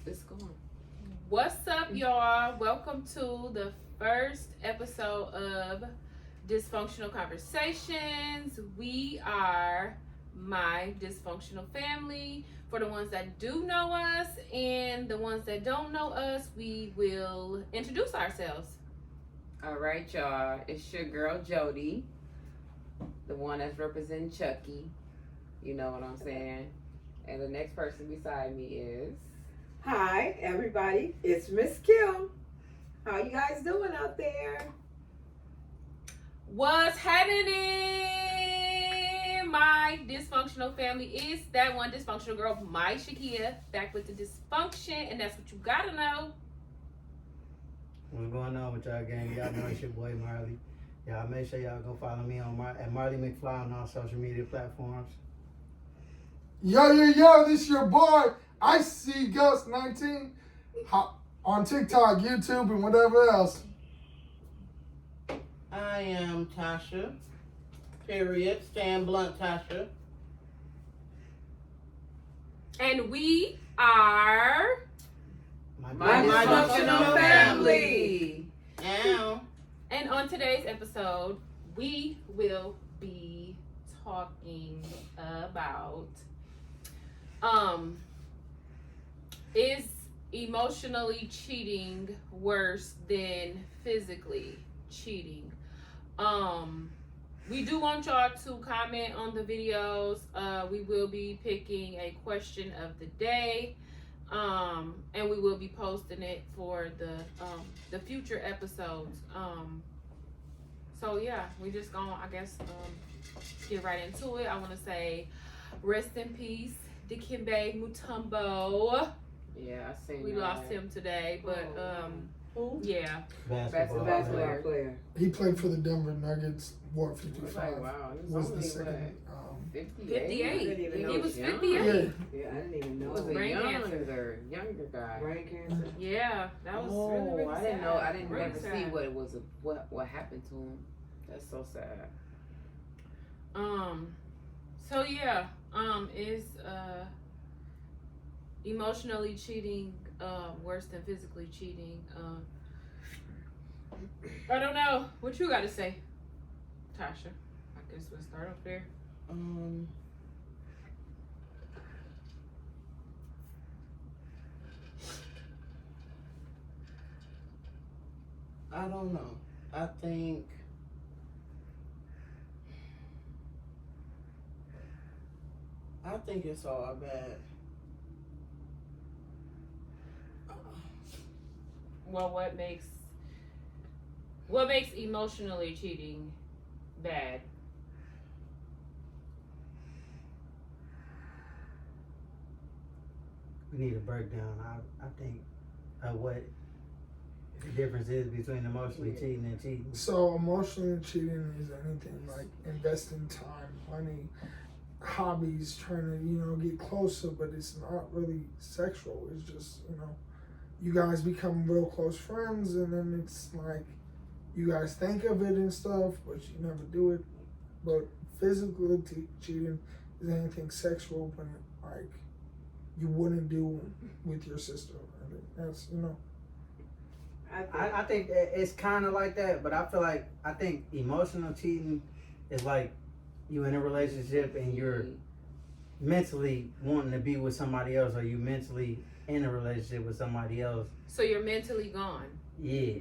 It's going. What's up, y'all? Welcome to the first episode of Dysfunctional Conversations. We are my dysfunctional family. For the ones that do know us and the ones that don't know us, we will introduce ourselves. All right, y'all. It's your girl Jody, the one that's representing Chucky. You know what I'm saying? And the next person beside me is. Hi, everybody. It's Miss Kim. How you guys doing out there? What's happening? My dysfunctional family is that one dysfunctional girl, my Shakia, back with the dysfunction, and that's what you gotta know. What's going on with y'all, gang? Y'all know it's your boy Marley. Y'all make sure y'all go follow me on at Marley McFly on all social media platforms. Yo, this your boy. I see Ghost 19 on TikTok, YouTube, and whatever else. I am Tasha. Period. Stand blunt, Tasha. And we are My dysfunctional family. Now, and on today's episode, we will be talking about is emotionally cheating worse than physically cheating? We do want y'all to comment on the videos. We will be picking a question of the day. And we will be posting it for the future episodes. So yeah, we just gonna, I guess, get right into it. I want to say rest in peace, Dikembe Mutombo. Yeah, I seen We that. lost him today, but Who? yeah. Basketball player. He played for the Denver Nuggets, Ward I was 55. like, wow, he Was was the only second. 58. 58. I didn't even know He was young. 58. Yeah. Yeah, I didn't even He know. was a Brain cancer. younger guy. Brain cancer. Yeah, that was Oh, really, really I sad. didn't know. I didn't Really never see sad. what it was. What happened to him? That's so sad. So yeah, is emotionally cheating worse than physically cheating? I don't know. What you got to say, Tasha? I guess we'll start off there. I don't know. I think it's all bad. Well, what makes emotionally cheating bad? We need a breakdown. I think what the difference is between emotionally cheating and cheating. So emotionally cheating is anything like investing time, money, hobbies, trying to, get closer, but it's not really sexual. It's just, you guys become real close friends, and then it's like you guys think of it and stuff, but you never do it. But physical cheating is anything sexual, but like you wouldn't do with your sister. I think that's, I think it's kind of like that, but I think emotional cheating is like you in a relationship and you're mentally wanting to be with somebody else, or you mentally in a relationship with somebody else. So you're mentally gone. Yeah.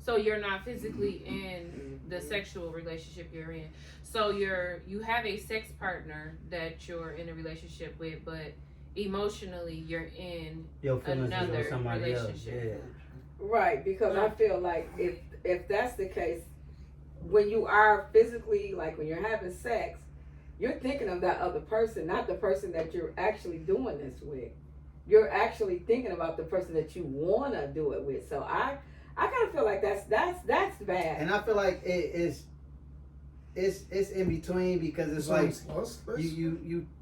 So you're not physically in the sexual relationship you're in. So you have a sex partner that you're in a relationship with, but emotionally you're in Your feelings is another with somebody else. relationship. Yeah. Right, because I feel like if that's the case, when you are physically, like when you're having sex, you're thinking of that other person, not the person that you're actually doing this with. You're actually thinking about the person that you want to do it with. So I kind of feel like that's bad. And I feel like it's in between, because it's like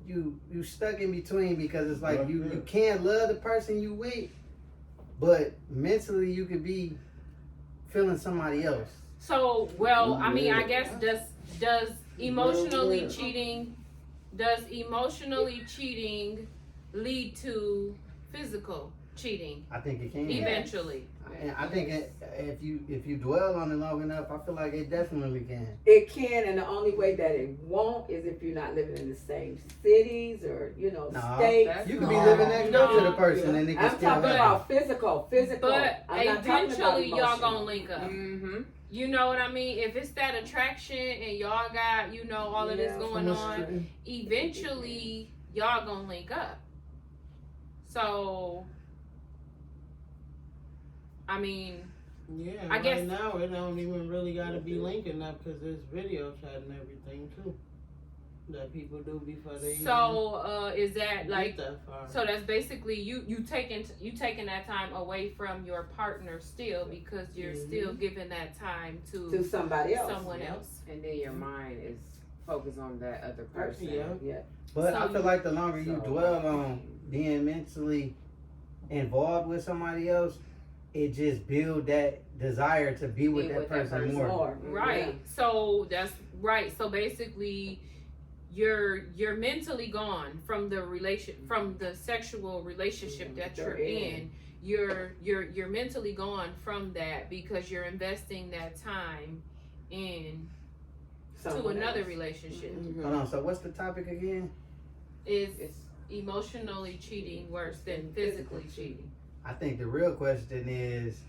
you stuck in between, because it's like you can't love the person you with, but mentally you could be feeling somebody else. So, well, I mean, I guess does emotionally cheating lead to physical cheating I think it can. eventually. And I think if you dwell on it long enough, I feel like it definitely can. It can, and the only way that it won't is if you're not living in the same cities or No, states. You could be living next door to the person and it can I'm still talking happen. about physical. But I'm not talking about eventually y'all emotional. gonna link up. Mm-hmm. You know what I mean? If it's that attraction and y'all got, all of this going on, eventually y'all gonna link up. So, I mean, Yeah, I right guess- now it don't even really gotta be linking up because there's video chat and everything too that people do before they so is that even like? get that far. So that's basically you taking that time away from your partner still because you're still giving that time To somebody else. someone else. And then your mind is focused on that other person. Yeah. But So I feel like the longer you So- dwell on being mentally involved with somebody else, it just build that desire to be with that person more. Right. So that's right. So basically you're mentally gone from the sexual relationship that you're in. You're mentally gone from that because you're investing that time in to another relationship. Hold on, so what's the topic again? Is It's emotionally cheating worse than physically cheating? I think the real question is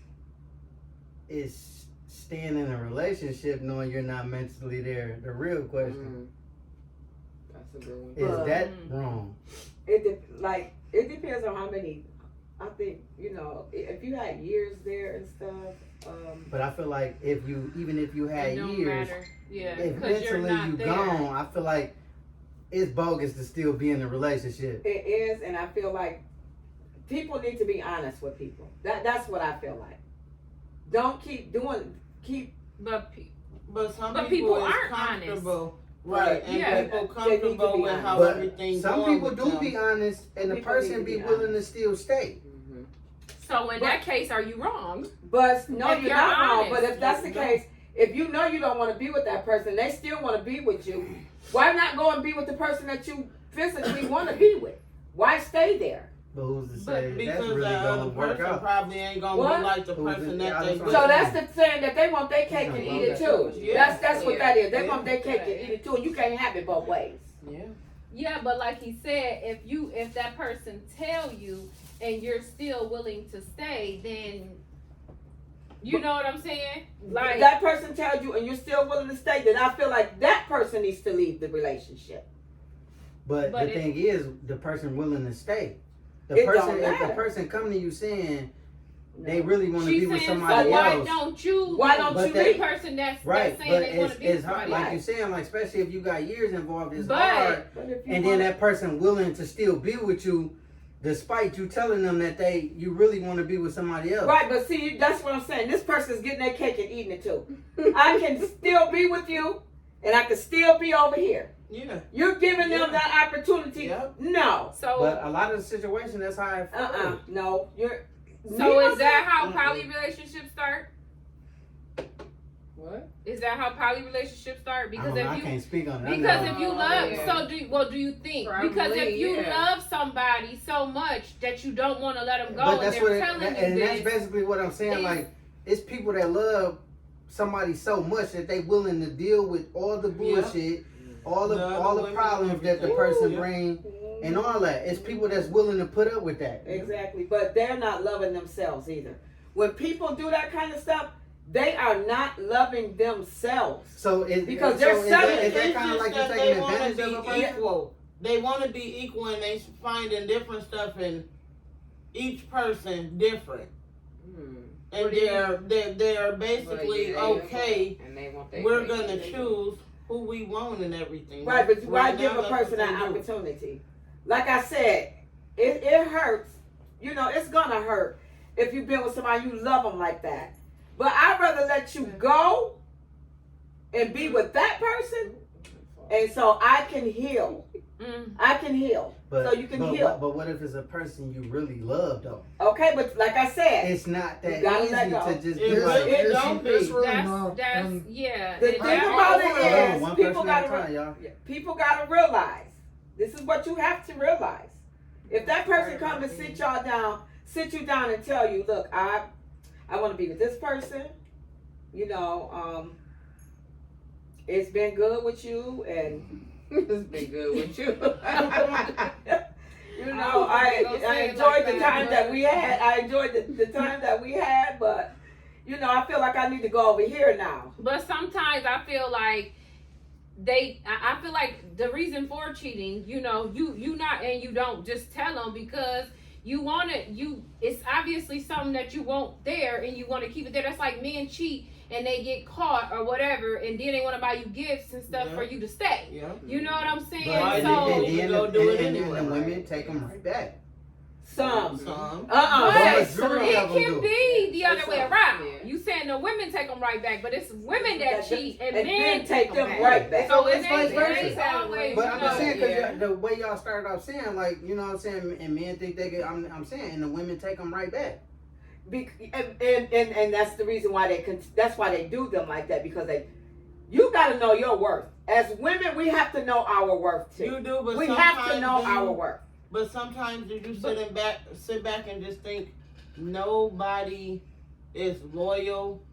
staying in a relationship knowing you're not mentally there. The real question that's a good one. is that Mm. wrong? It depends on how many. I think if you had years there and stuff. But I feel like even if you had It don't years, matter. Yeah, if because you're mentally not you there. gone, I feel like it's bogus to still be in a relationship. It is, and I feel like people need to be honest with people. That's what I feel like. Don't keep. But But some But people people is aren't comfortable. Right, and Yeah. people They need to comfortable be with honest. how But everything's some going people with do them. be honest, and the People need person to be be willing to honest. still stay. Mm-hmm. so in that case, are you wrong? But no, If you're you're not wrong. honest. But if that's the No. case, if you know you don't want to be with that person, they still want to be with you. Why not go and be with the person that you physically want to be with? Why stay there? But who's to But say that's Because really that gonna other work person out? probably ain't gonna What? be like the Who's person it? that Yeah, they that's So right. that's the saying that they want their cake and eat it too. Yeah. That's what that is. They Yeah. want their cake and eat it too. And you can't have it both ways. Yeah. Yeah, but like he said, if that person tell you and you're still willing to stay, then you know what I'm saying? If Like that person tells you and you're still willing to stay, then I feel like that person needs to leave the relationship. But But the it- thing is, the person willing to stay. It The don't person, if the matter. person come to you saying they really want to she's be with saying, so somebody why else, don't you? Why don't But you that- the leave? person that's right? saying But they want to be with it's hard, somebody like else. you saying, like especially if you got years involved, it's But- hard. But if you And then want- that person willing to still be with you, despite you telling them that you really want to be with somebody else. Right, but see, that's what I'm saying. This person's getting their cake and eating it too. I can still be with you, and I can still be over here. Yeah. You're giving them Yeah. that opportunity. Yep. No. So But a lot of the situation, that's how it feels. No. You're. so is that how poly relationships start? What? Is that how poly relationships start? I Because don't know, I if you can't speak on that. because know. if you love, Yeah. so do you think? Because Probably, if you yeah. love somebody so much that you don't want to let them go, But and that's they're what, telling you and that's this, basically what I'm saying. It's- Like, it's people that love somebody so much that they willing to deal with all the bullshit, all the women problems and that the everything. person Yeah. bring, and all that. It's people that's willing to put up with that. Exactly, but they're not loving themselves either. When people do that kind of stuff, they are not loving themselves. So it, Because so they're is selling that, is that It's kind of just like you're that taking they wanna advantage of a be person? equal. They want to be equal, and they finding different stuff in each person different, and What do you- they're basically okay. And they want their We're cake gonna and they- choose who we want and everything. Right, but why Right give now, a that's person what an they do. opportunity? Like I said, it hurts. You know, it's gonna hurt if you've been with somebody you love them like that. But I'd rather let you go and be with that person, and so I can heal. Mm. I can heal. But, So you can but, heal. But what if it's a person you really love though? Okay, but like I said, It's not that You gotta easy let go. to just It be like, really- it don't It's be. really That's not. And yeah. The and thing that- about it hold is- on, one people person at a gotta time, y'all. people gotta realize. This is what you have to realize. If that person come and sit y'all down, sit you down and tell you, look, I want to be with this person. You know, it's been good with you, and It's been good with you. you know, I enjoyed the time that we had. I enjoyed the time that we had, but you know, I feel like I need to go over here now. But sometimes I feel like I feel like the reason for cheating, you know, you not, and you don't just tell them because you want it. It's obviously something that you want there, and you want to keep it there. That's like men cheat and they get caught or whatever, and then they want to buy you gifts and stuff for you to stay. Yeah. You know what I'm saying? But So you go do it and anyway. the women take them right back. Some. Some. But majority it of them can do. be the other It's way some, around. yeah. You saying the women take them right back, but it's women that cheat and and men men take them back. right back. So It's it vice ain't versa. always. But you I'm know, just saying, because yeah. the way y'all started off saying, like, you know what I'm saying, and men think they get, I'm saying, and the women take them right back. And that's the reason why that's why they do them like that, because you got to know your worth. As women, we have to know our worth too. You do, but We sometimes have to know our worth. But sometimes you just sit back and just think nobody is loyal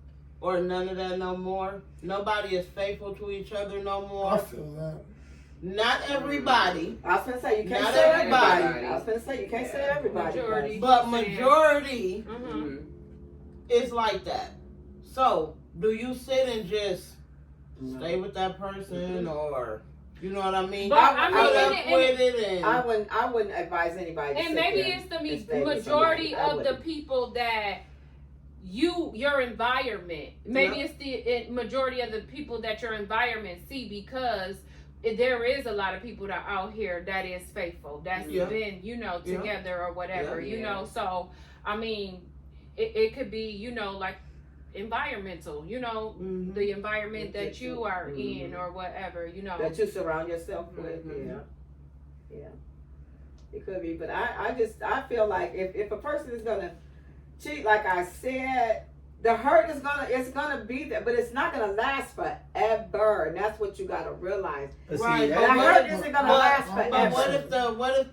or none of that no more. Nobody is faithful to each other no I more. feel that. Not everybody, I was gonna say you can't Not say everybody. everybody. I was gonna say you can't say everybody. Majority. but majority Mhm. is like that. So, do you sit and just stay with that person, or you know what I mean? But I mean, put up and- with it, and I wouldn't advise anybody to And sit maybe there it's the and stay with majority somebody. I of the wouldn't. people that your environment. Maybe Yeah. it's the majority of the people that your environment see, because there is a lot of people that are out here that is faithful, that's Yeah. been, you know, Yeah. together or whatever, Yeah. you know. So I mean, it could be, you know, like environmental, you know, Mhm. the environment that you are in or whatever, you know. That you surround yourself with. Mhm. Yeah. It could be, but I feel like if a person is gonna cheat, like I said, the hurt is gonna be there, but it's not gonna last forever, and that's what you gotta realize. But see, Right, The but what hurt if- isn't gonna but- last But forever. what if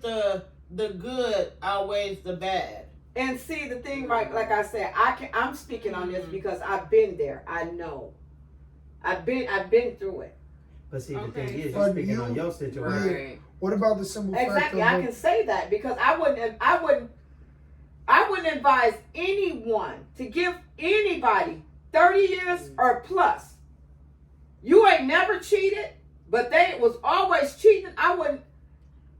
the good outweighs the bad? And see, the thing, right, like I said, I'm speaking on this Mhm. because I've been there. I know. I've been through it. but see, the Okay. thing is, But you're speaking you- on your situation. Right. What about the simple Exactly. fact I of can say that because I wouldn't advise anyone to give anybody 30 years or plus. You ain't never cheated, but they was always cheating. I wouldn't.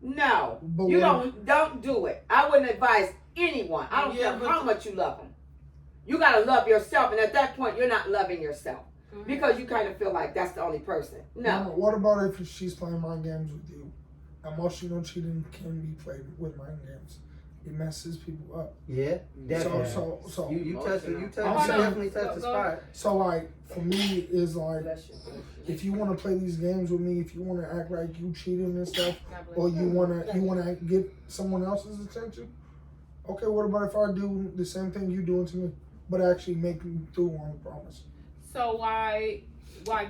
No, But you what- don't do it. I wouldn't advise anyone. I don't Yeah, care but- how much you love them. You gotta love yourself, and at that point, you're not loving yourself because you kind of feel like that's the only person. No. What about if she's playing mind games with you? Emotional cheating can be played with mind games. It messes people up. Yeah, definitely. So you Emotional. definitely touched the Go. spot. So like for me is like, Bless you. if you want to play these games with me, if you want to act like you cheating and stuff, God bless or you want to get someone else's attention, okay. What about if I do the same thing you doing to me, but actually make you through on the promise? So why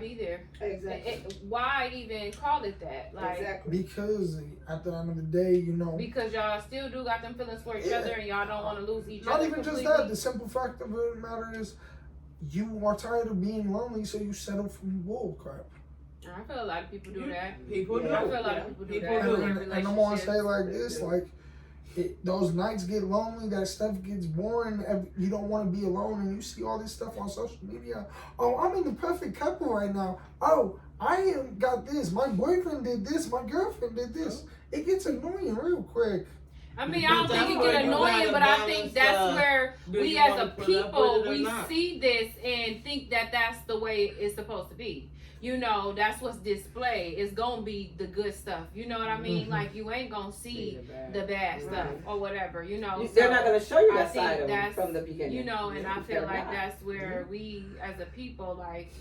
be there? Exactly. Why even call it that? Like, Exactly. Because at the end of the day, you know, because y'all still do got them feelings for each Yeah. other, and y'all don't want to lose each not other. even just completely. that. The simple fact of the matter is, you are tired of being lonely, so you settle for bull crap. I feel a lot of people do that. People Yeah. do. I feel a lot of people do People that. do. in And I'm gonna say relationships. like this, like those nights get lonely, that stuff gets boring. You don't want to be alone, and you see all this stuff on social media. Oh, I'm in the perfect couple right now. Oh, I got this. My boyfriend did this. My girlfriend did this. It gets annoying real quick. I mean, I don't But think that's it where get you annoying, gotta but I balance, think that's where do we you as wanna a put up people, with it or we not? see this and think that that's the way it's supposed to be. You know, that's what's displayed. It's gonna be the good stuff. You know what I mean? Mhm. Like, you ain't gonna see the bad stuff or whatever, you know. They're So, not going to show you I that think side of them that's, from the beginning. you know, and I feel They're like not. that's where we as a people, like,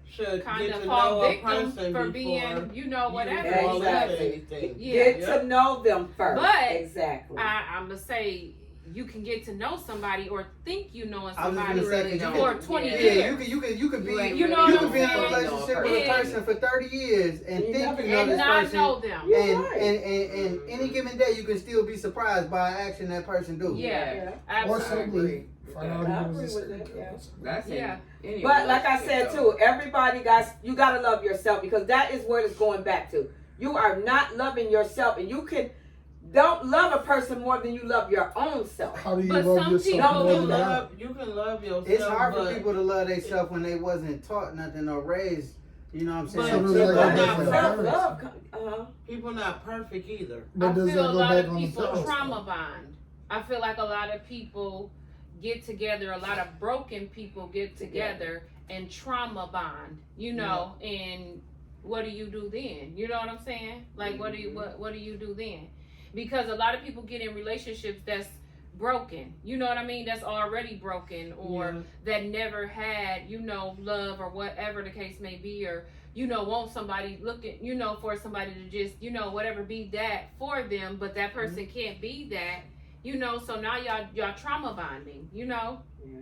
Should kind get of to fall know a victim person for before being, you know, whatever. you fall into Exactly. anything. Yeah. Get to know them first. But exactly. I'm gonna say you can get to know somebody or think you knowing I was somebody gonna say, really you for don't. 20 Yeah. years. you could be You ain't You know you what could I'm be in a saying? relationship with a Yeah. person for 30 years and You think never you know And this not person. know them. You're And, right. and any given day, you can still be surprised by an action that person do. Yeah, Or absolutely. simply find out I he was agree a with second that, yeah. couple. That's Yeah. any But like I relationship, said though. too, everybody you gotta love yourself, because that is what it's going back to. You are not loving yourself, and you don't love a person more than you love your own self. How do you But love some yourself people more don't than love- that? You can love yourself. It's hard for but people to love themselves when they wasn't taught nothing or raised. You know what I'm But saying? So people does that go not back on the Self-love, parents? people not perfect either. But I does feel that a go lot back of on the people parents? trauma bond. I feel like a lot of people get together, a lot of broken people get together and trauma bond, you know, and what do you do then? You know what I'm saying? Like what do you do then? Because a lot of people get in relationships that's broken. You know what I mean? That's already broken, or that never had, you know, love or whatever the case may be, or you know, want somebody looking, you know, for somebody to just, you know, whatever, be that for them, but that person can't be that, you know, so now y'all trauma bonding, you know? Yeah.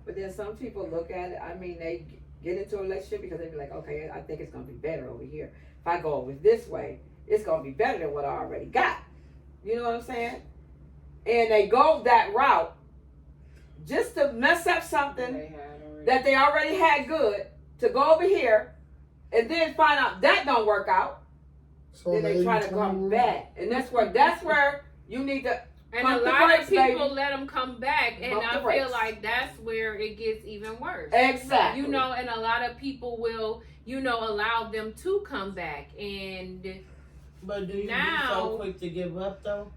But then some people look at it, I mean, they get into a relationship because they be like, okay, I think it's going to be better over here. If I go over this way, it's going to be better than what I already got. You know what I'm saying? And they go that route just to mess up something that they already had good, to go over here and then find out that don't work out. So Then they try to 80-20 come rule? back. And that's where you need to And pump a the lot brakes, of people baby. let them come back, and Pump the I feel brakes. like that's where it gets even worse. Exactly. You know, and a lot of people will, you know, allow them to come back, and But do you be Now- so quick to give up though?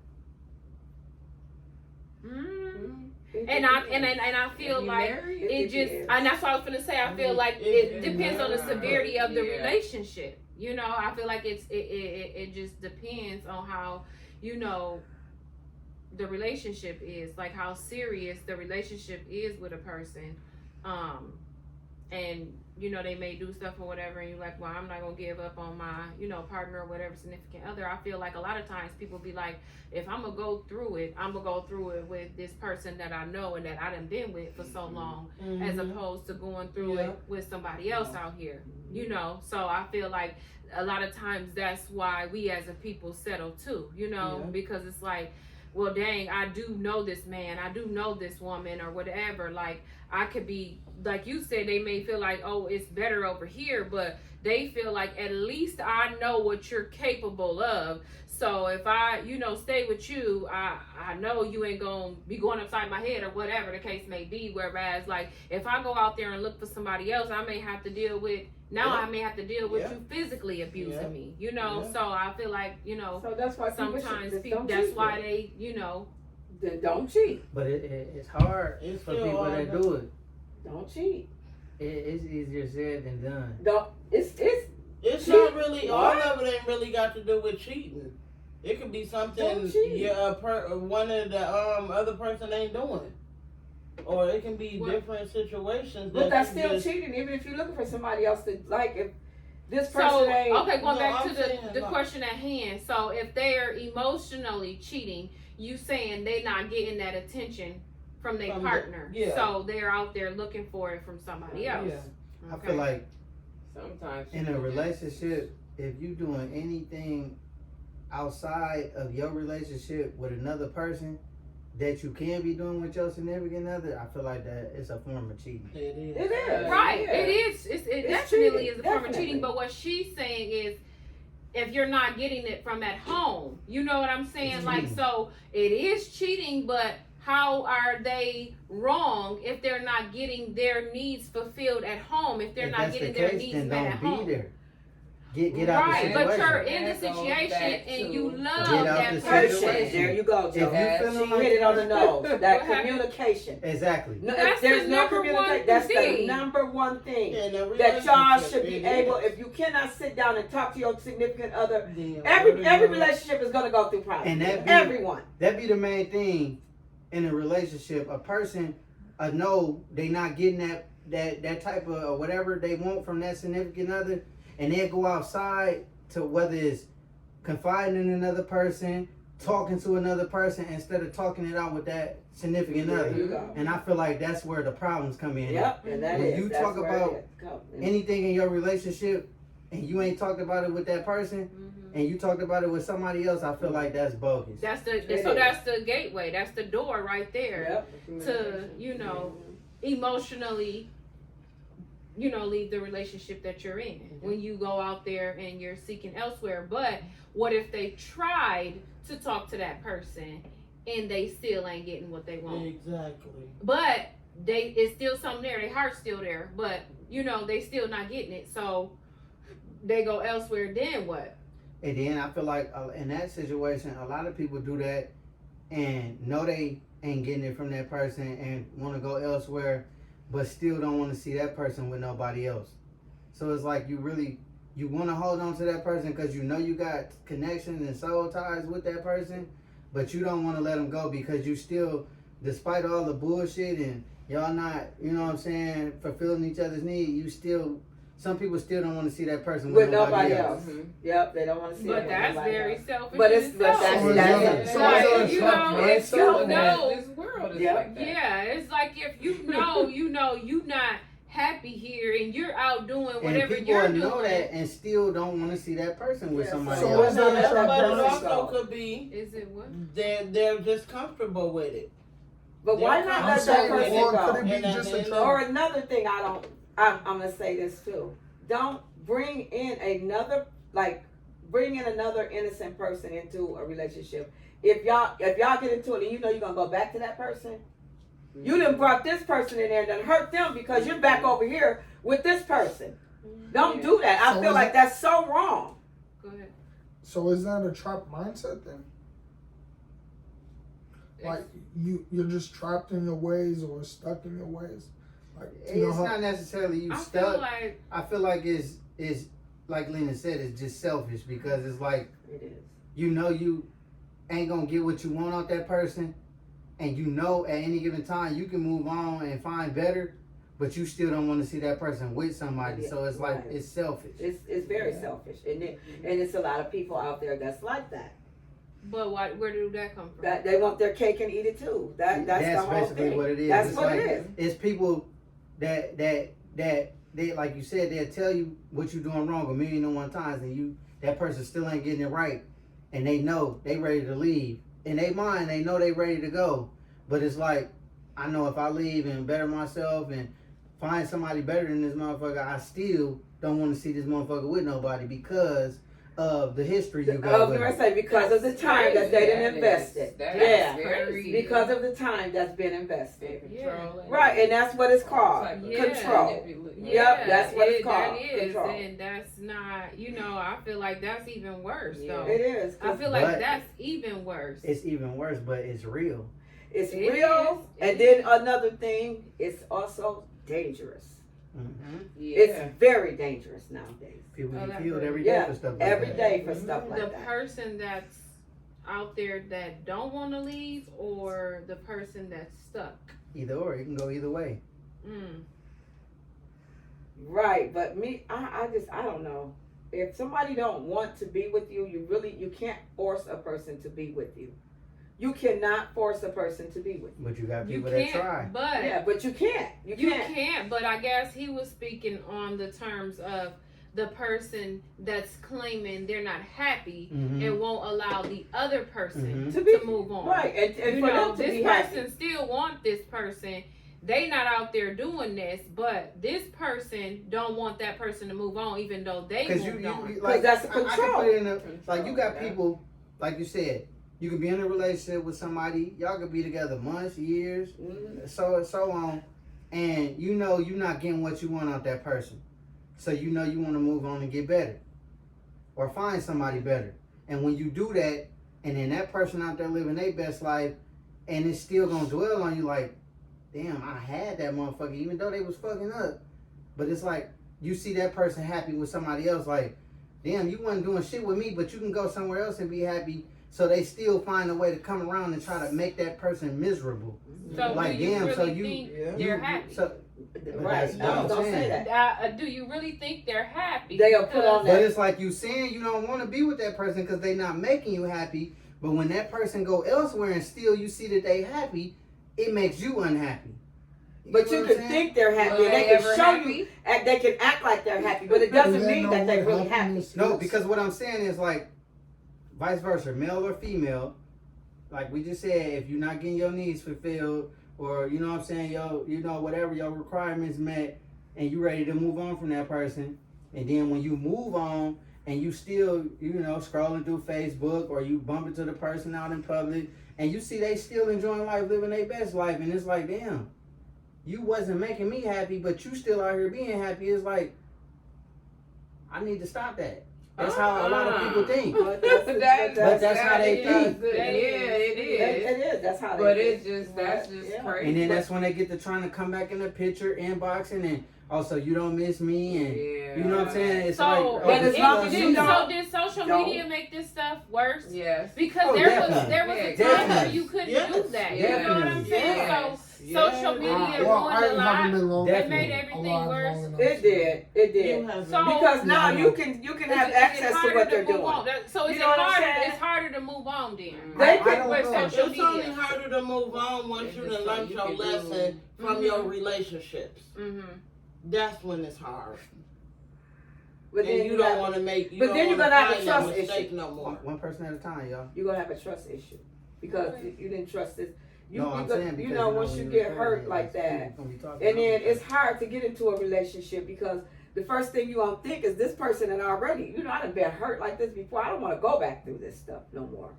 and I feel like it just, and that's what I was gonna say. I feel like it depends on the severity of the relationship. You know, I feel like it just depends on how, you know, the relationship is, like how serious the relationship is with a person. And you know, they may do stuff or whatever, and you're like, well, I'm not gonna give up on my, you know, partner or whatever, significant other. I feel like a lot of times people be like, if I'm gonna go through it, I'm gonna go through it with this person that I know and that I done been with for so long, as opposed to going through it with somebody else out here, you know. So I feel like a lot of times that's why we as a people settle too, you know, because it's like, well, dang, I do know this man, I do know this woman or whatever. Like, I could be, like you said, they may feel like, oh, it's better over here, but they feel like at least I know what you're capable of. So if I, you know, stay with you, I know you ain't gonna be going upside my head or whatever the case may be. Whereas, like, if I go out there and look for somebody else, I may have to deal with, I may have to deal with you physically abusing me, you know. So I feel like, you know, So that's why sometimes people don't that's cheat. why they, you know. Then don't cheat. But it's hard It's for still people hard, that do it. Don't cheat. It's easier said than done. Don't. It's It's Cheat? not really, all What? of it ain't really got to do with cheating. It could be something Don't cheat. one of the other person ain't doing. Or it can be What? different situations. But that's you still just- cheating, even if you're looking for somebody else to like. If this person So, ain't okay, going No, back I'm to saying, the like- question at hand. So if they're emotionally cheating, you saying they not getting that attention from their From the- partner. yeah. So they're out there looking for it from somebody else. Yeah. I feel like Sometimes in a relationship, if you doing anything outside of your relationship with another person that you can be doing with your significant other, I feel like that it's a form of cheating. It is. It is. Right, Yeah. it is. It It's definitely cheating, is a form of definitely. cheating. But what she's saying is, if you're not getting it from at home, you know what I'm saying? It's Like, cheating. so it is cheating, but how are they wrong if they're not getting their needs fulfilled at home? If they're If not that's getting the their case, needs then met don't at be home. there. Get out Right, the but situation. you're in the That goes situation back and to- you love Get out that the person. situation. There you go, If Joe. you That- feeling She like hit it on the nose. What That happened? communication. exactly. No, That's if there's the no number one communication, that's the thing. number one thing In a that y'all relationship, should be it able. is. If you cannot sit down and talk to your significant other, Then every what every is your- relationship is gonna go through problems. And that be- Everyone. That be the main thing in a relationship. A person know they not getting that type of whatever they want from that significant other, and they go outside to whether it's confiding in another person talking to another person instead of talking it out with that significant There other. you go. And I feel like that's where the problems come in. Yep, and When you that's talk where about it comes. anything in your relationship and you ain't talked about it with that person and you talked about it with somebody else, I feel like that's bogus. That's the It so is. that's the gateway. That's the door right there Yep. to, you know, emotionally, you know, leave the relationship that you're in when you go out there and you're seeking elsewhere. But what if they tried to talk to that person and they still ain't getting what they want? Exactly. But it's still something there. Their heart's still there, but you know they still not getting it. So they go elsewhere. Then what? And then I feel like in that situation, a lot of people do that and know they ain't getting it from that person and want to go elsewhere, but still don't want to see that person with nobody else. So it's like you want to hold on to that person because you know you got connections and soul ties with that person, but you don't want to let them go because you still, despite all the bullshit and y'all not, you know what I'm saying, fulfilling each other's need, you still, some people still don't want to see that person with nobody else. Yep, they don't want to see But it. that's very selfish. But in it's- but itself. that's- So Like, it's you tough, know, right? if you know, This world is Yeah. like that. yeah, it's like if you know, you not happy here and you're out doing And whatever people you're know doing. that and still don't want to see that person with Yeah, somebody so else. is that a That's trap But it burner? also could be Is it what? they're just comfortable with it. But why not I'm let that saying, person or go? could it be And just a then- trap? Or another thing I'm gonna say this too. Don't bring in another innocent person into a relationship. If y'all get into it and you know you're gonna go back to that person, you done brought this person in there and done hurt them because you're back over here with this person. Don't do that. I So feel is like it- that's so wrong. Go ahead. So is that a trap mindset then? Like you're just trapped in your ways or stuck in your ways. Like It's not necessarily you I stuck. feel like I feel like it's like Lena said, it's just selfish because it's like It is. you know you ain't gonna get what you want out that person, and you know at any given time you can move on and find better, but you still don't want to see that person with somebody. Yeah, So it's like right. it's selfish. It's very selfish, and it's a lot of people out there that's like that. but where did that come from? That they want their cake and eat it too. That's the whole basically thing. what it is. That's It's what like, it is. It's people that they like you said, they'll tell you what you're doing wrong 1,000,001 times, and that person still ain't getting it right, and they know they ready to leave. In their mind, they know they ready to go, but it's like, I know if I leave and better myself and find somebody better than this motherfucker, I still don't want to see this motherfucker with nobody because of the history you I got was with gonna him. say because of the time that they didn't invest it. That Yeah, is very because of the time that's been invested. controlling. Right, and that's what it's called. Type of Yeah. Control. Yeah, Yep, that's what it's called. That is, Control. and that's not. You know, I feel like that's even worse. Yeah. Though It is. I feel like But- that's even worse. It's even worse, but it's real. It's It real, is. and then another thing, it's also dangerous. Mm-hmm. Yeah. It's very dangerous nowadays. People Oh, get that's killed right. every day Yeah, for stuff like every that. day for stuff like The that. person that's out there that don't want to leave, or the person that's stuck. Either or, it can go either way. Mm. Right, but I don't know. If somebody don't want to be with you, you can't force a person to be with you. You cannot force a person to be with you. But you got You people that can't, try. but Yeah, but you can't. You can't. But I guess he was speaking on the terms of the person that's claiming they're not happy Mhm. and won't allow the other person Mhm. to move on. Right, and You for know, them to this be person happy. still want this person. They not out there doing this, but this person don't want that person to move on, even though they Because moved on. you like that's I can control. put it in a, like you got Yeah. people, like you said, you could be in a relationship with somebody, y'all could be together months, years, Mhm. so on, and you know you're not getting what you want out that person, so you know you want to move on and get better, or find somebody better. And when you do that, and then that person out there living their best life, and it's still gonna dwell on you like, damn, I had that motherfucker, even though they was fucking up. But it's like you see that person happy with somebody else, like, damn, you wasn't doing shit with me, but you can go somewhere else and be happy. So they still find a way to come around and try to make that person miserable. So Like, do you damn, really so you- think Yeah. they're happy? So, Right, that's no, what I'm don't say saying. that. Do you really think they're happy? They'll put on but that. it's like you saying you don't want to be with that person because they not making you happy, But when that person go elsewhere and still you see that they happy, it makes you unhappy. But you can think they're happy, and they can show you, and they can act like they're happy, but it doesn't mean that they're really happy. No, because what I'm saying is like, vice versa, male or female. Like we just said, if you're not getting your needs fulfilled, or you know what I'm saying, whatever your requirements met, and you ready to move on from that person, and then when you move on, and you still, scrolling through Facebook, or you bump into the person out in public, and you see they still enjoying life, living their best life, and it's like, damn. You wasn't making me happy, but you still out here being happy. It's like, I need to stop that. That's how a lot of people think. But that's how they think. Yeah, it is. It is. That's how they But think. it's just, that's just crazy. And then that's when they get to trying to come back in the picture, inboxing, and also you don't miss me, and you know what I'm saying? It's So, like, did social media make this stuff worse? Yes. Because there was a time where you couldn't do that. You know what I'm saying? Yes. So social media ruined a lot. It made everything worse. It did. So because now you can have access to what they're doing. So it's harder to move on then. They It's only harder to move on once you done learned your lesson from your relationships. That's when it's hard. But then you don't want to make. But then you're gonna have a trust issue. No more. One person at a time, y'all. You're gonna have a trust issue because you didn't trust this. Once you get hurt like that, and then it's hard to get into a relationship because the first thing you gonna think is this person and already, I done been hurt like this before. I don't want to go back through this stuff no more.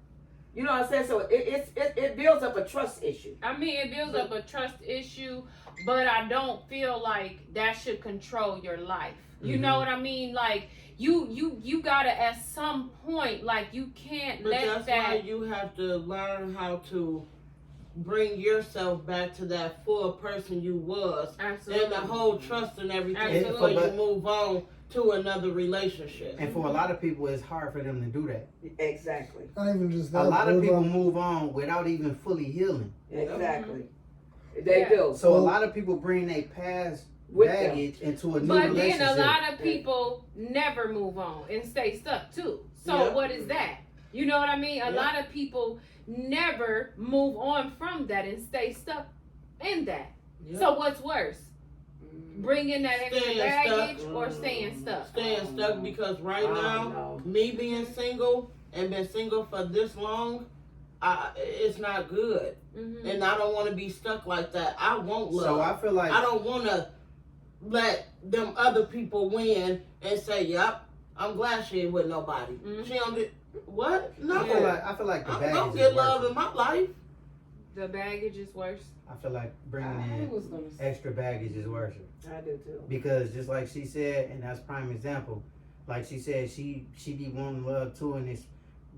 You know what I'm saying? So it builds up a trust issue. I mean, it builds up a trust issue, but I don't feel like that should control your life. You know what I mean? Like you gotta at some point, like you can't but let that's that. why you have to learn how to bring yourself back to that full person you was. Absolutely. And the whole trust and everything Absolutely. before you move on to another relationship. And for a lot of people, it's hard for them to do that. Exactly. Not even just that. A lot of people move on without even fully healing. Exactly. They do. So a lot of people bring their past baggage into a new relationship. But then a lot of people never move on and stay stuck too. So what is that? You know what I mean? A lot of people never move on from that and stay stuck in that. So what's worse? Bringing that extra baggage or staying stuck? Staying stuck because right now, me being single and been single for this long, it's not good. And I don't want to be stuck like that. I want love. So I feel like I don't want to let them other people win and say, "Yep, I'm glad she ain't with nobody." She don't do what? No. I feel like the baggage don't is get worse. love in my life. The baggage is worse. I feel like bringing in extra baggage is worse. I do too. Because just like she said, and that's prime example, like she said, she be wanting love too, and it's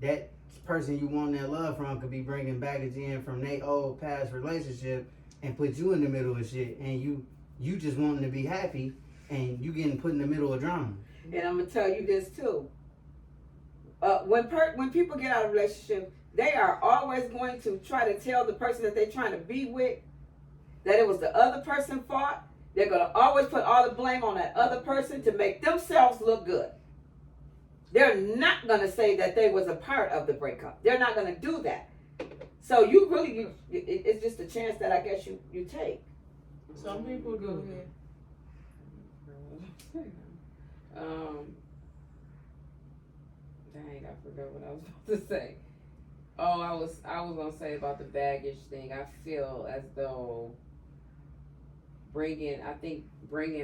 that person you want that love from could be bringing baggage in from their old past relationship and put you in the middle of shit, and you just wanting to be happy, and you getting put in the middle of drama. And I'm gonna tell you this too. When people get out of a relationship, they are always going to try to tell the person that they're trying to be with that it was the other person's fault. They're gonna always put all the blame on that other person to make themselves look good. They're not gonna say that they was a part of the breakup. They're not gonna do that. So it's just a chance that I guess you take. Some people do. Dang, I forgot what I was about to say. Oh, I was gonna say about the baggage thing. I feel as though bringing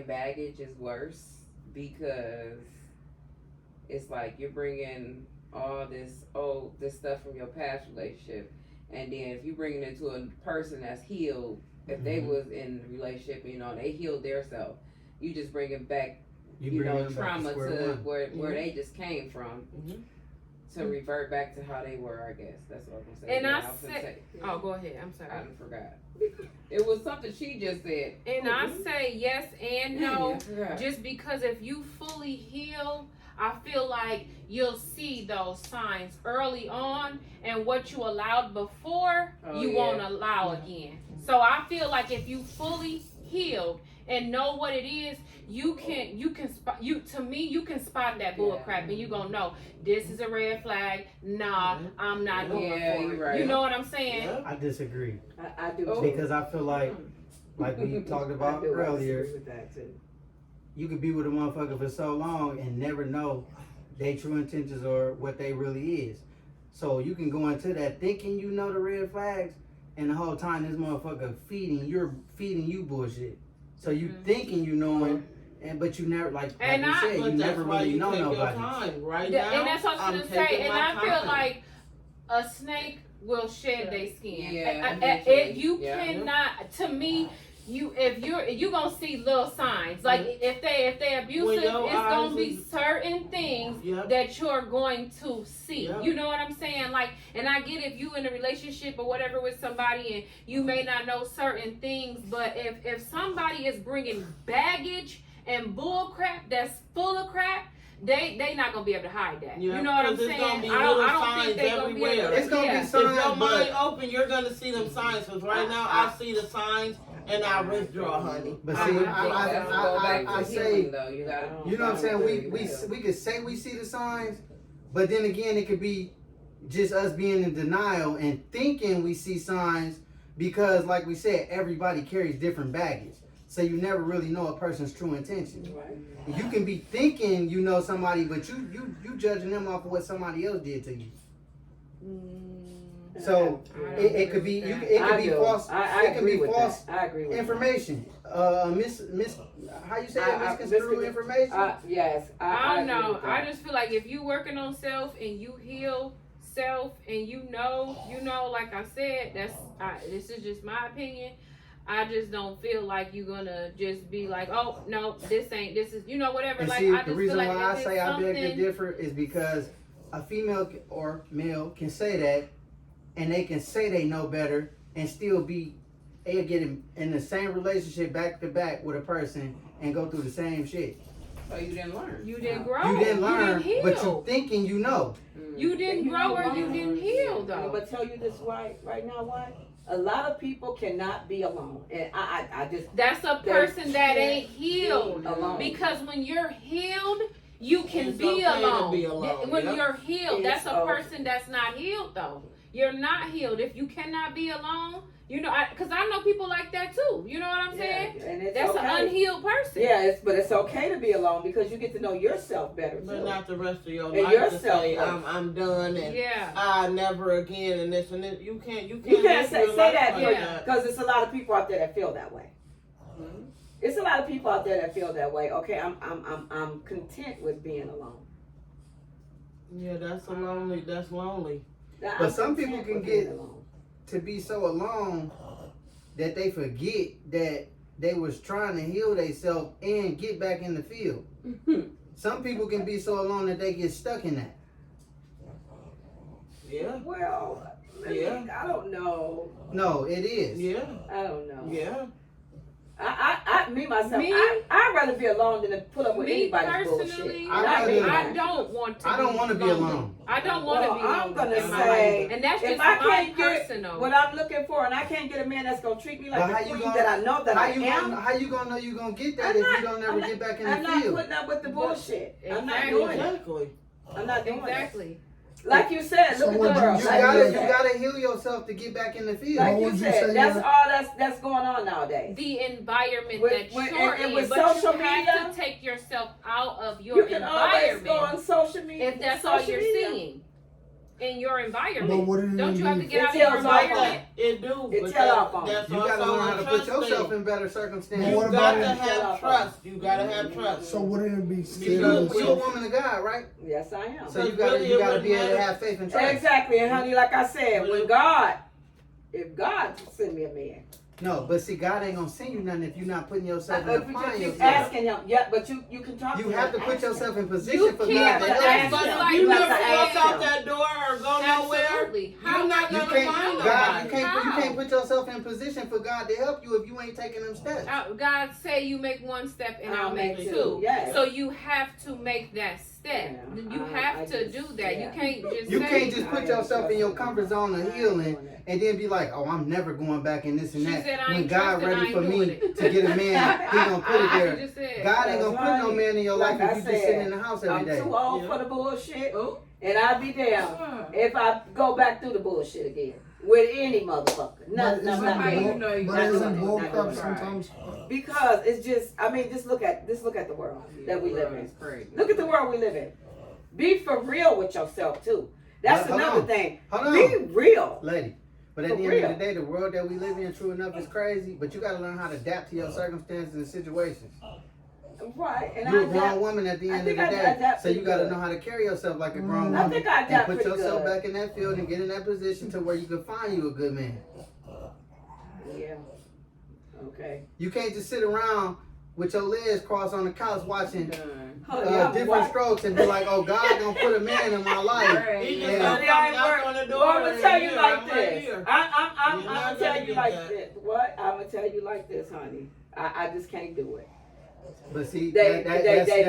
baggage is worse because it's like you're bringing all this stuff from your past relationship, and then if you bring it into a person that's healed, if they was in a relationship, they healed their self, you just bring it back, trauma to where they just came from. To revert back to how they were, I guess. That's what I'm saying. And oh, go ahead. I'm sorry. I forgot. It was something she just said. And I say yes and no, just because if you fully heal, I feel like you'll see those signs early on, and what you allowed before, you won't allow again. So I feel like if you fully healed and know what it is, you can spot that bull crap, and you gonna know this is a red flag. Nah, I'm not going for you're it. right. You know what I'm saying? Yeah. I disagree I do too. because I feel like we talked about I do earlier, disagree with that too. you could be with a motherfucker for so long and never know their true intentions or what they really is. So you can go into that thinking you know the red flags, and the whole time this motherfucker feeding you bullshit. So you thinking you knowing, but you never like And you said, But you that's never why really you know take your nobody. time. Right Yeah, now, and that's what I was I'm gonna say. taking And my I feel time. like a snake will shed their skin. Yeah, You yeah. cannot. To me, if you gonna see little signs. Like if they abusive, When it's your gonna eyes be is- certain things Yep. that you're going to see. Yep. You know what I'm saying? Like, and I get if you in a relationship or whatever with somebody and you may not know certain things, but if somebody is bringing baggage and bull crap that's full of crap, they not gonna be able to hide that. Yeah, You know what I'm 'cause it's saying? gonna be I don't little think signs they gonna be able everywhere. to. It's gonna be If your signs, mind but open, you're gonna see them signs. Cause right now I see the signs and I withdraw, honey. But I see, think I say, though. You gotta. you know what I'm saying? We could say we see the signs, but then again, it could be just us being in denial and thinking we see signs because, like we said, everybody carries different baggage. So you never really know a person's true intentions. Right. You can be thinking you know somebody, but you judging them off of what somebody else did to you. So it could be it could be false. I It could agree be with false that. I agree with information. Miss, how you say it? Misconstrued information. Yes. I don't agree know. with that. I just feel like if you working on self and you heal self and you know, like I said, this is just my opinion. I just don't feel like you're gonna just be like, oh no, this is whatever. And like see, I just the reason feel like why I if say it's I beg to something- differ is because a female or male can say that, and they can say they know better and still they'll get in the same relationship back to back with a person and go through the same shit. So you didn't learn. You didn't grow. You didn't learn, You but didn't you heal. thinking you know. You didn't grow or you didn't heal I'm though. gonna tell you this right now. Why? A lot of people cannot be alone, and I just That's a person that ain't healed. alone. Because when you're healed, you can It's be okay to alone. be alone, When yep. you're healed, It's that's a okay. person that's not healed though. You're not healed. If you cannot be alone, because I know people like that too. You know what I'm saying? Yeah, and it's That's okay. an unhealed person. Yeah, but it's okay to be alone because you get to know yourself better But too. not the rest of your And life to yourself say first. I'm done and Yeah. I never again and this and this. You can't You can't live say your life that like Yeah. because there's a lot of people out there that feel that way. It's a lot of people out there that feel that way. Okay, I'm content with being alone. Yeah, that's lonely. But I'm some content people can with being get- alone. To be so alone that they forget that they was trying to heal themselves and get back in the field. Some people can be so alone that they get stuck in that. Yeah. Well, Yeah. I don't know. No, it is. Yeah. I don't know. Yeah. I'd rather be alone than to put up with Me anybody's personally, bullshit. I don't want to. I don't want to be alone. I don't want to Well, be I'm alone. gonna in my say, life. And that's if just I my can't get personal. what I'm looking for, and I can't get a man that's gonna treat me like But the how you queen gonna- that I know that I am, How you gonna know you gonna get that I'm if not- you don't ever I'm not- get back in I'm the not field? putting up with the bullshit. I'm not Exactly. doing it. Exactly. I'm not doing it. Exactly. Like you said, So look would at the you girl. You say Like that- you said. gotta heal yourself to get back in the field. Like What you would you said, say that's you're- all that's going on nowadays. The environment With- that with- you're and in, with but you social have media, to take yourself out of your You can always environment go on social media. if that's all social you're media. seeing in your But environment. wouldn't Don't it you have to be- get out of It your tells environment? It do. It but tell that- off on that's You gotta also learn how a to put trust yourself thing. in better But circumstances. what You about got to it? have trust. You got to have trust. So wouldn't it be Because You're a serious? woman of God, right? Yes, I am. So you But gotta really, you it gotta be wouldn't able to matter. have faith and trust. Exactly, and honey, like I said, Well, if God send me a man, No, but see, God ain't gonna send you nothing if you're not putting yourself in if a you find just keep yourself. asking him, yeah, but you can talk. You to have him, to put ask him. yourself in position You for God can't, to but help that's you. But just if like you you never have to walk ask out him. that door or go nowhere, Absolutely. you're not You gonna can't, find God, you nobody. can't put yourself in position for God to help you if you ain't taking them steps. God say you make one step and I'll make two. two. Yes. So you have to make that step. Yeah, You I have to just- do that. yeah. You can't just You say, can't just put yourself in your comfort zone of healing and then be like, oh, I'm never going back in this and that. said, I when ain't God trusting, I ready ain't for doing me it. to get a man, He gonna put it She there. just said. God ain't gonna put no man in your life Like if you just sitting in the house every I'm day. too old Yeah. for the bullshit, Ooh. and I'll be damned if I go back through the bullshit again with any motherfucker. But No, isn't not how you doing it. know you but not isn't doing it, bull not crap doing it. sometimes? Because it's just, I mean, just look at the world that we live in. It's crazy. Look at the world we live in. Be for real with yourself too. That's Hold another on. thing. Hold on. Be real. Lady. But at For the end real. of the day, the world that we live in, true enough, is crazy. But you gotta learn how to adapt to your circumstances and situations. Right. And You're I a grown woman at the I end of think the I day, adapt so you pretty gotta good. know how to carry yourself like a grown I woman think I and adapt put pretty yourself good. back in that field and get in that position to where you can find you a good man. Yeah. Okay. You can't just sit around with your legs crossed on the couch watching Done. different strokes and be like, "Oh, God gonna put a man in my life." Right. He just Yeah. gonna Honey, I come ain't knock worried. on the door Well, I'm gonna and tell you here, like I'm right this. here. I'm You're not gonna tell gonna you get like that. this. What? I'm gonna tell you like this, honey. I just can't do it. But see, They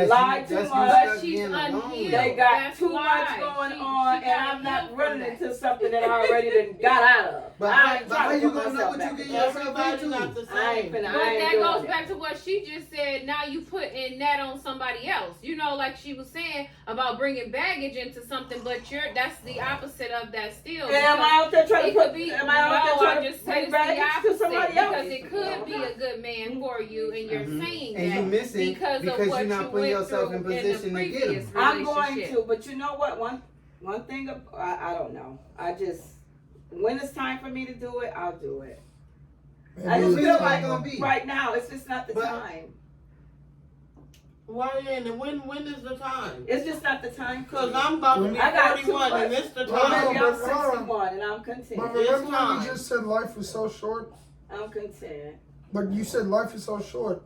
lie too much. But she's unhealed. They got That's too why. much going She on, and gotta I'm not heal from running that. into something that I already done got out of. But I ain't how trying to you put gonna know myself what back you get in. Everybody's yourself not into? the I ain't same. finna. But I ain't that doing goes it. back to what she just said. Now you putting that on somebody else. You know, like she was saying about bringing baggage into something, but that's the opposite of that still. And am I out there trying to It put? could be. Am I out there No, trying I to just said bring it's the baggage to opposite somebody else? because it could be a good man for you, and you're Mhm. saying And that you missing because of because what you're not you putting went yourself through in position the to get previous him. I'm going relationship. to, but you know what? One thing I don't know. I just when it's time for me to do it, I'll do it. I just Maybe feel it's like time. be. right now it's just not the But- time. Why ain't it? When is the time? It's just not the time. for Cause me. I'm about to be I got 41 too and much. it's the Well, No, maybe time. I'm but hold on. 61 and I'm But content. remember when time. you just said life is so short? I'm content. But you said life is so short.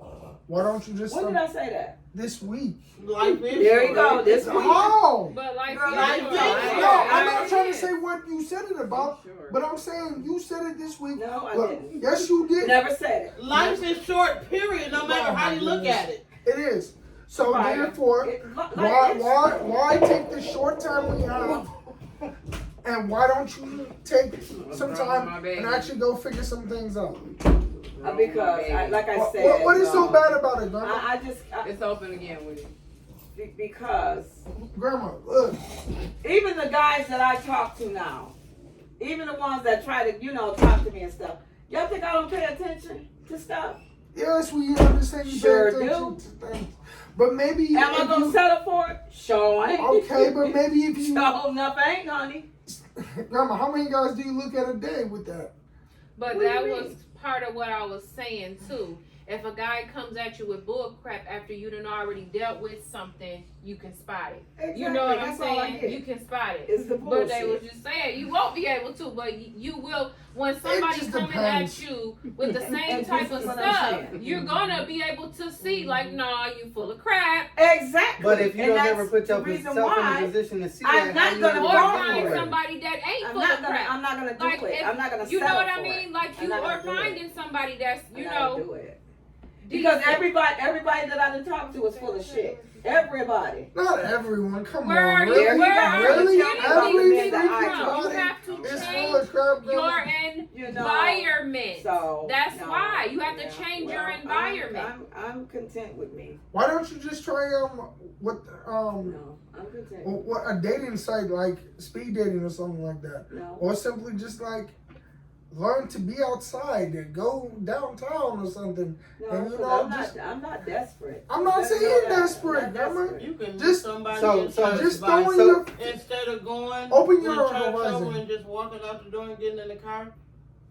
Why don't you just When did start I say that? this week? Life is There you short. go. This week. How? But like, Girl, you like know, this. right? No, I'm I not trying to It say is. what you said it about, Sure. but I'm saying you said it this week. No, I Well, didn't. yes, you did. Never said it. Life is short, period, no matter how you look at it. It is. So Right. therefore, why take the short time we have, and why don't you take some time and actually go figure some things out? Because, like I said, What is so bad about it, Grandma? I just It's open again with it. because Grandma, look. even the guys that I talk to now, even the ones that try to talk to me and stuff, y'all think I don't pay attention to stuff? Yes, we understand you Sure pay attention do. to things, but maybe Am I if gonna you, settle for it? Sure ain't. okay, but maybe if you, Sure enough ain't, honey. Grandma, how many guys do you look at a day with that? But What do that you was mean? part of what I was saying too. If a guy comes at you with bull crap after you done already dealt with something, you can spot it. Exactly. You know what I'm That's all I saying? get. You can spot it. It's the But they was bullshit. just saying you won't be able to, but you will when somebody's just coming depends. at you with the same And type this of is what I'm stuff. saying. You're gonna be able to see like, nah, you full of crap. Exactly. But if you And don't that's ever put the reason yourself in why a position to see I'm that, not how you gonna ever Or fall go find for it. somebody that ain't I'm full not of gonna. crap. I'm not gonna do Like, it. if- I'm not gonna. You know settle what I for mean? it. Like I'm you not are gonna do it. finding somebody that's I you gotta know do it. Because decent. everybody that I done talked to is full of shit. Everybody. Not everyone. Come Where on, are you? really? There you Where go. are Really? you Every getting these man that people I from? talk You to have to It's full change of crap, your Grandma. environment. So That's no, why you have yeah, to change well, your environment. I'm content with me. Why don't you just try what No, I'm content. what a dating site like speed dating or something like that, No. or simply just like learn to be outside and go downtown or something. No, And you 'cause know, I'm not desperate. I'm not You better saying know that. desperate, I'm not Grandma. desperate. You can meet Just- somebody so- in so church Just by throwing so- your instead of going Open your when church horizon. over and just walking out the door and getting in the car.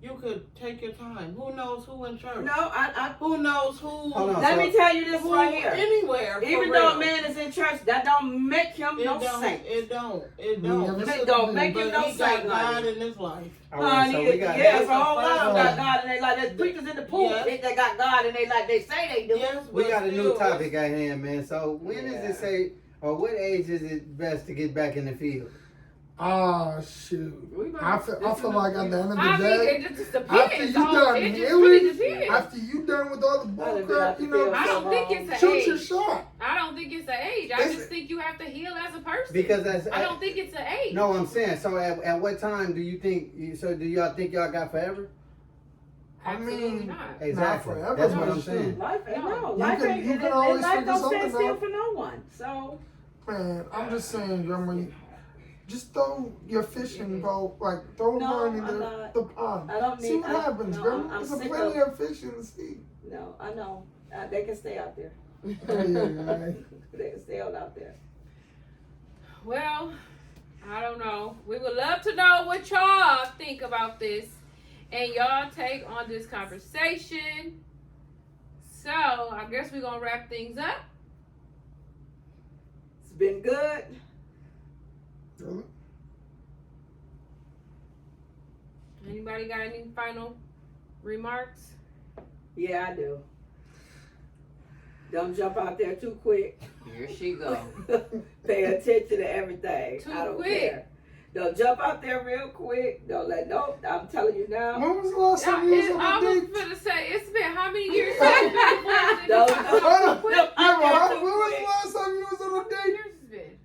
You could take your time. Who knows who in church? No, I Who knows who? Hold on. let me tell you this Who right here. anywhere? for Even though real. a man is in church, that don't make him it no don't. saint. It don't. It We don't. never It don't make him But no he got saint, God honey. in his life. All right, so Honey, we got yes, a that's whole the lot of first got one. God in their life. There's preachers in the pulpit Yes. think they got God and they like they say they do. Yes, we but got a new still, topic at hand, man. So when is Yeah. it say, or what age is it best to get back in the field? shoot. We might- I feel like at the end of the I day, mean, it just after depends. you on- done it just healing, really depends. after you done with all the I bull done been crap, out the you know, field I so don't think it's an shoot your age. shot. I don't think it's an age. I Is just think you have to heal as a person. Because that's I don't think it's an age. no, I'm saying. So at what time do you think? So do y'all think y'all got forever? I Absolutely mean, not. Exactly. forever, That's what no. I'm saying. Life ain't no. You Life can- ain't. you and- can and always life figure don't stand something still out. for no one. So man, I'm just saying, Grandma, just throw your fishing boat, like throw No, mine in I'm not. the pond. I don't need. See what I, happens, no, Grandma. I'm There's sick plenty of. of fish in the sea. No, I know. They can stay out there. Yeah. They can stay out there. Well, I don't know. We would love to know what y'all think about this and y'all take on this conversation. So, I guess we're going to wrap things up. It's been good. Really? Anybody got any final remarks? Yeah, I do. Don't jump out there too quick. Here she go. Pay attention to everything. Too I don't quick. care. Don't jump out there real quick. Don't let I'm telling you now. When was the last time you was I on a was date? going to say, it's been how many years since you've been divorced? Don't- Hold on. Jump Yeah, out but there when too was quick. the last time you was on a How many date? years has it been?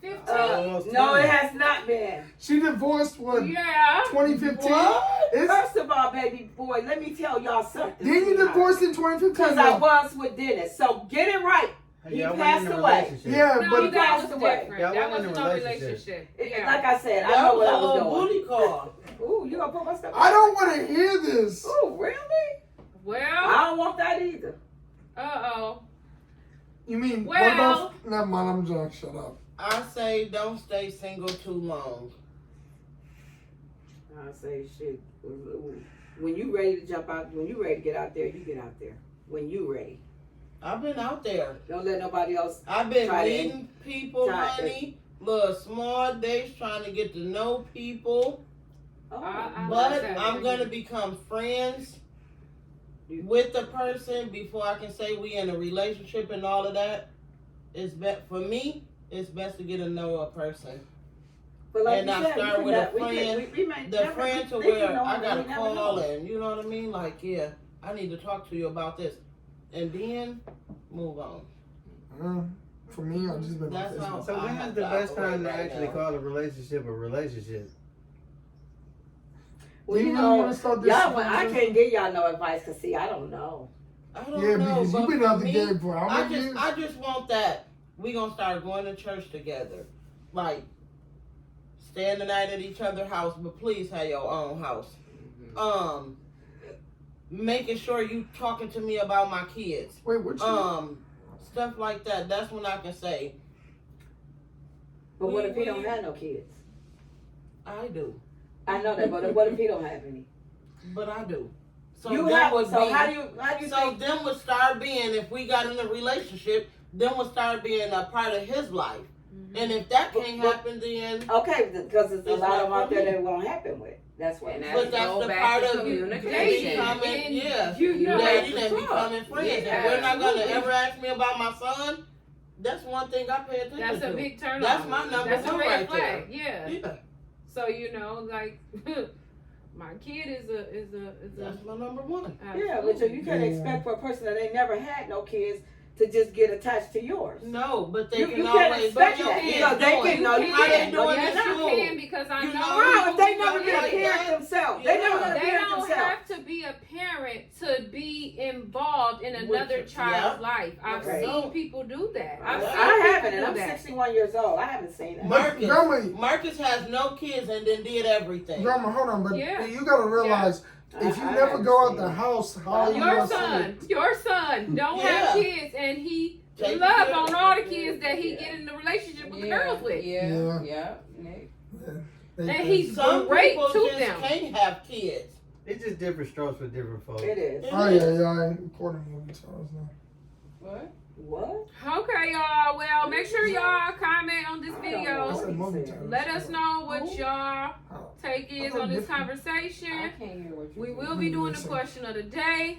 15? Almost No, 20. it has not been. She divorced what? Yeah. 2015. What? It's- First of all, baby boy, let me tell y'all something. Didn't you divorce in 2015? Because I was with Dennis. So get it right. He Y'all passed wasn't in a away. relationship. Yeah, No, but that passed was away. different. Y'all That wasn't was in a no relationship. relationship. Yeah. Like I said, I That know was what I a little was booty call. doing. Ooh, you gonna put my stuff I don't want to hear this. Ooh, really? Well, I don't want that either. uh-oh. You mean, Well- what about, never mind, I'm just shut up. I say don't stay single too long. I say shit. When you ready to jump out, when you ready to get out there, you get out there. When you ready. I've been out there. Don't let nobody else. I've been Try to- meeting people, try- honey. Little small dates trying to get to know people. Oh, I But like that. I'm gonna become friends with the person before I can say we in a relationship and all of that. It's for me. It's best to get to know a person. but like and you I said, start we with a can- we can- friend, we may The never- friend to they can where know, I we gotta never call know. and you know what I mean. Like I need to talk to you about this, and then move on. For me, I've just been That's on how- Facebook. So I when have is the to best operate time to right actually now. call a relationship a relationship? Well, Do you you really know, want to start this? y'all. I can't give y'all no advice because see, I don't know. I don't Yeah, know, because but you've been for out the me, game for how many years? I just want that we gonna start going to church together, like staying the night at each other's house, but please have your own house. Making sure you talking to me about my kids. Wait, what you? Stuff like that. That's when I can say But what if he don't have no kids? I do, I know that, but what if he don't have any? but I do. So You that have. would So be, how do you So think? then would start being, if we got in a relationship, then would start being a part of his life. And if that can't happen, then Okay, because there's a It's lot not of them out for there me. that it won't happen with. That's what. And I'm that's but that's go the back part to of communication. becoming, And yeah, you know dating and to talk. becoming friends. Yeah, If we're not gonna absolutely. ever ask me about my son, that's one thing I pay attention That's to. a big turn That's off. my number That's a one red right flag. Yeah. Yeah, So you know, like my kid is a that's my number one. Yeah, but you can't expect for a person that ain't never had no kids to just get attached to yours. No, but they You can can't always. expect But your that. kids Because they doing. can know you How they can. doing Yes, this? you You can because I You know. know, Wow, if they people never be been a like parent that. themselves, Yeah. they never been a They parent don't themselves. have to be a parent to be involved in another Which- child's yeah. life. I've Okay. seen people do that. I've seen I haven't, and people I'm do that. 61 years old. I haven't seen that. Marcus, Grandma, Marcus has no kids and then did everything. Grandma, hold on, but Yeah. you gotta realize if you I never haven't go out seen the it. house, how are you Your gonna see son, it? your son don't Yeah. have kids, and he Take love care. on all the kids that he get in the relationship with the girls with, Yeah. They- and they- he's Some great people to just them. can't have kids. It's just different strokes for different folks. It is. Oh yeah, important movie stars now. What? What? Okay, y'all. Well, make sure y'all comment on this I don't I video. said movie stars. Let us know what y'all Oh. take is I on this different. I conversation. can't hear what you We said. will be doing the question of the day.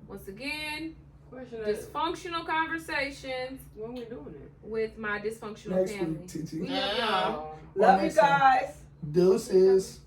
Once again, Question of dysfunctional conversations when we doing it. with my dysfunctional Next family. week, TT. We love y'all. Love you next time. guys. Deuces.